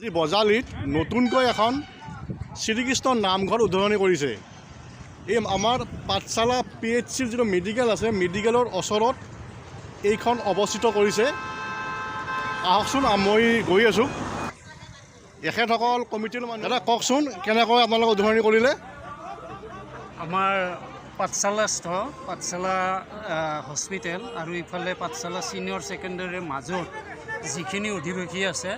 আজি বজালিত নতুনকৈ এখন শ্ৰীকৃষ্ণ নামঘৰ উদ্বোধনী কৰিছে। এই আমাৰ পাঠশালা PHCৰ যিটো মেডিকেল আছে, মেডিকেলৰ ওচৰত এইখন অৱস্থিত কৰিছে। আহকচোন, মই গৈ আছোঁ। এখেতসকল কমিটিৰ মানুহ এটা কওকচোন, কেনেকৈ আপোনালোকে উদ্বোধনী কৰিলে? আমাৰ পাঠশালাস্থ পাঠশালা হস্পিটেল আৰু ইফালে পাঠশালা ছিনিয়ৰ ছেকেণ্ডেৰীৰ মাজত যিখিনি অধিবাসী আছে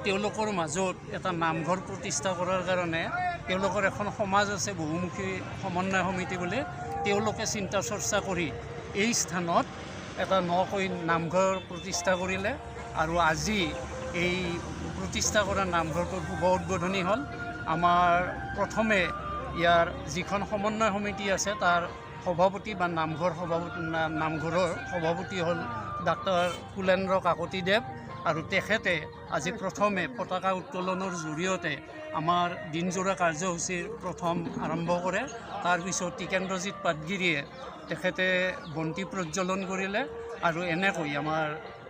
তেওঁলোকৰ মাজত এটা নামঘৰ প্ৰতিষ্ঠা কৰাৰ কাৰণে তেওঁলোকৰ এখন সমাজ আছে, বহুমুখী সমন্বয় সমিতি বুলি। তেওঁলোকে চিন্তা চৰ্চা কৰি এই স্থানত এটা নকৈ নামঘৰ প্ৰতিষ্ঠা কৰিলে আৰু আজি এই প্ৰতিষ্ঠা কৰা নামঘৰটোৰ শুভ উদ্বোধনী হ'ল। আমাৰ প্ৰথমে ইয়াৰ যিখন সমন্বয় সমিতি আছে তাৰ সভাপতি বা নামঘৰৰ সভাপতি হ'ল ডাক্তৰ কুলেন্দ্ৰ কাকতিদেৱ, আৰু তেখেতে আজি প্ৰথমে পতাকা উত্তোলনৰ জৰিয়তে আমাৰ দিনজোৰা কাৰ্যসূচীৰ প্ৰথম আৰম্ভ কৰে। তাৰপিছত টিকেন্দ্ৰজিৎ পাটগিৰিয়ে তেখেতে বন্তি প্ৰজ্বলন কৰিলে আৰু এনেকৈ আমাৰ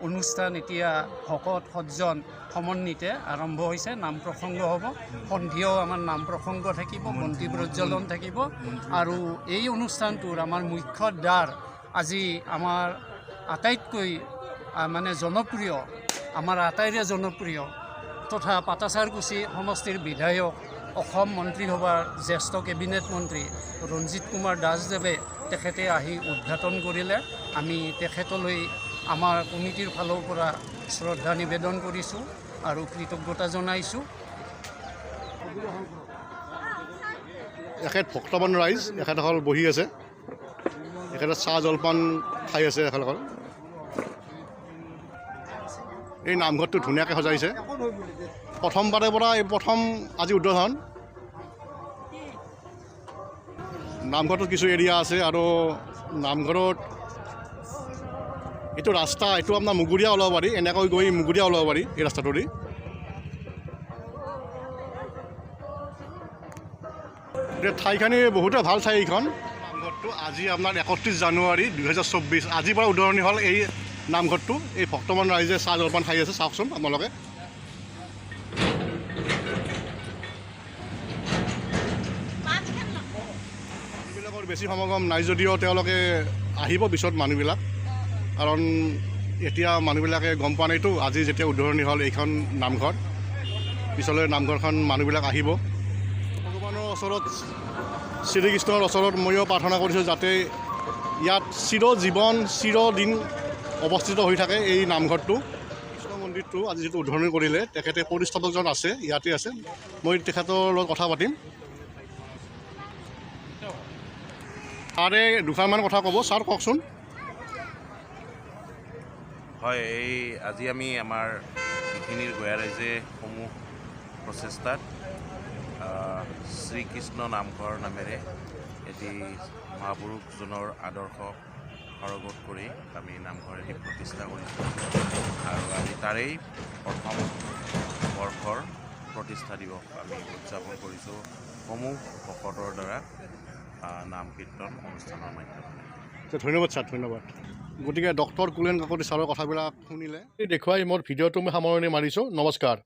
অনুষ্ঠান এতিয়া ভকত সজ্জন সমন্বিতে আৰম্ভ হৈছে। নাম প্ৰসংগ হ'ব, সন্ধিয়াও আমাৰ নাম প্ৰসংগ থাকিব, বন্তি প্ৰজ্বলন থাকিব। আৰু এই অনুষ্ঠানটোৰ আমাৰ মুখ্য দ্বাৰ আজি আমাৰ আটাইতকৈ জনপ্ৰিয়, আমাৰ আটাইৰে জনপ্ৰিয় তথা পাটাচাৰকুছি সমষ্টিৰ বিধায়ক, অসম মন্ত্ৰীসভাৰ জ্যেষ্ঠ কেবিনেট মন্ত্ৰী ৰঞ্জিত কুমাৰ দাসদেৱে তেখেতে আহি উদ্ঘাটন কৰিলে। আমি তেখেতলৈ আমাৰ কমিটিৰ ফালৰ পৰা শ্ৰদ্ধা নিবেদন কৰিছোঁ আৰু কৃতজ্ঞতা জনাইছোঁ। এখেত ভক্তবান ৰাইজ, এখেতসকল বহি আছে, এখেতে চাহ জলপান খাই আছে। এখেতসকল এই নামঘৰটো ধুনীয়াকৈ সজাইছে। প্ৰথমবাৰৰ পৰা এই প্ৰথম আজি উদ্বোধন। নামঘৰটোত কিছু এৰিয়া আছে আৰু নামঘৰত এইটো ৰাস্তা, এইটো আপোনাৰ মুগুৰীয়া ওলাব পাৰি, এনেকৈ গৈ মুগুৰীয়া ওলাব পাৰি এই ৰাস্তাটো দি। ঠাইখিনি বহুতে ভাল ঠাই এইখন। নামঘৰটো আজি আপোনাৰ 31 জানুৱাৰী 2024 আজিৰ পৰা উদ্বোধনী হ'ল এই নামঘৰটো। এই ভক্তমান ৰাইজে চাহ জলপান খাই আছে, চাওকচোন আপোনালোকে। মানুহবিলাকৰ বেছি সমাগম নাই যদিও তেওঁলোকে আহিব পিছত মানুহবিলাক, কাৰণ এতিয়া মানুহবিলাকে গম পোৱা নাইতো আজি যেতিয়া উদ্বোধনী হ'ল এইখন নামঘৰ, পিছলৈ নামঘৰখন মানুহবিলাক আহিব। ভগৱানৰ ওচৰত, শ্ৰীকৃষ্ণৰ ওচৰত ময়ো প্ৰাৰ্থনা কৰিছোঁ যাতে ইয়াত চিৰজীৱন চিৰদিন অৱস্থিত হৈ থাকে এই নামঘৰটো। কৃষ্ণ মন্দিৰটো আজি যিটো উদ্বোধনী কৰিলে তেখেতে পৰিস্থাপকজন আছে, ইয়াতে আছে, মই তেখেতৰ লগত কথা পাতিম। ছাৰে দুষাৰমান কথা ক'ব। ছাৰ কওকচোন। হয়, আজি আমি আমাৰ এইখিনিৰ গঞা ৰাইজে সমূহ প্ৰচেষ্টাত শ্ৰীকৃষ্ণ নামঘৰ নামেৰে এটি মহাপুৰুষজনৰ আদৰ্শ সৰগত কৰি আমি নামঘৰ এটি প্ৰতিষ্ঠা কৰিছোঁ আৰু আজি তাৰেই প্ৰথম বৰ্ষৰ প্ৰতিষ্ঠা দিৱস আমি উদযাপন কৰিছোঁ সমূহ ভকতৰ দ্বাৰা নাম কীৰ্তন অনুষ্ঠানৰ মাধ্যমেৰে। ধন্যবাদ ছাৰ, ধন্যবাদ। গতিকে ডক্টৰ কুলেন কাকতি ছাৰৰ কথাবিলাক শুনিলে দেখুৱাই মোৰ ভিডিঅ'টো মই সামৰণি মাৰিছোঁ। নমস্কাৰ।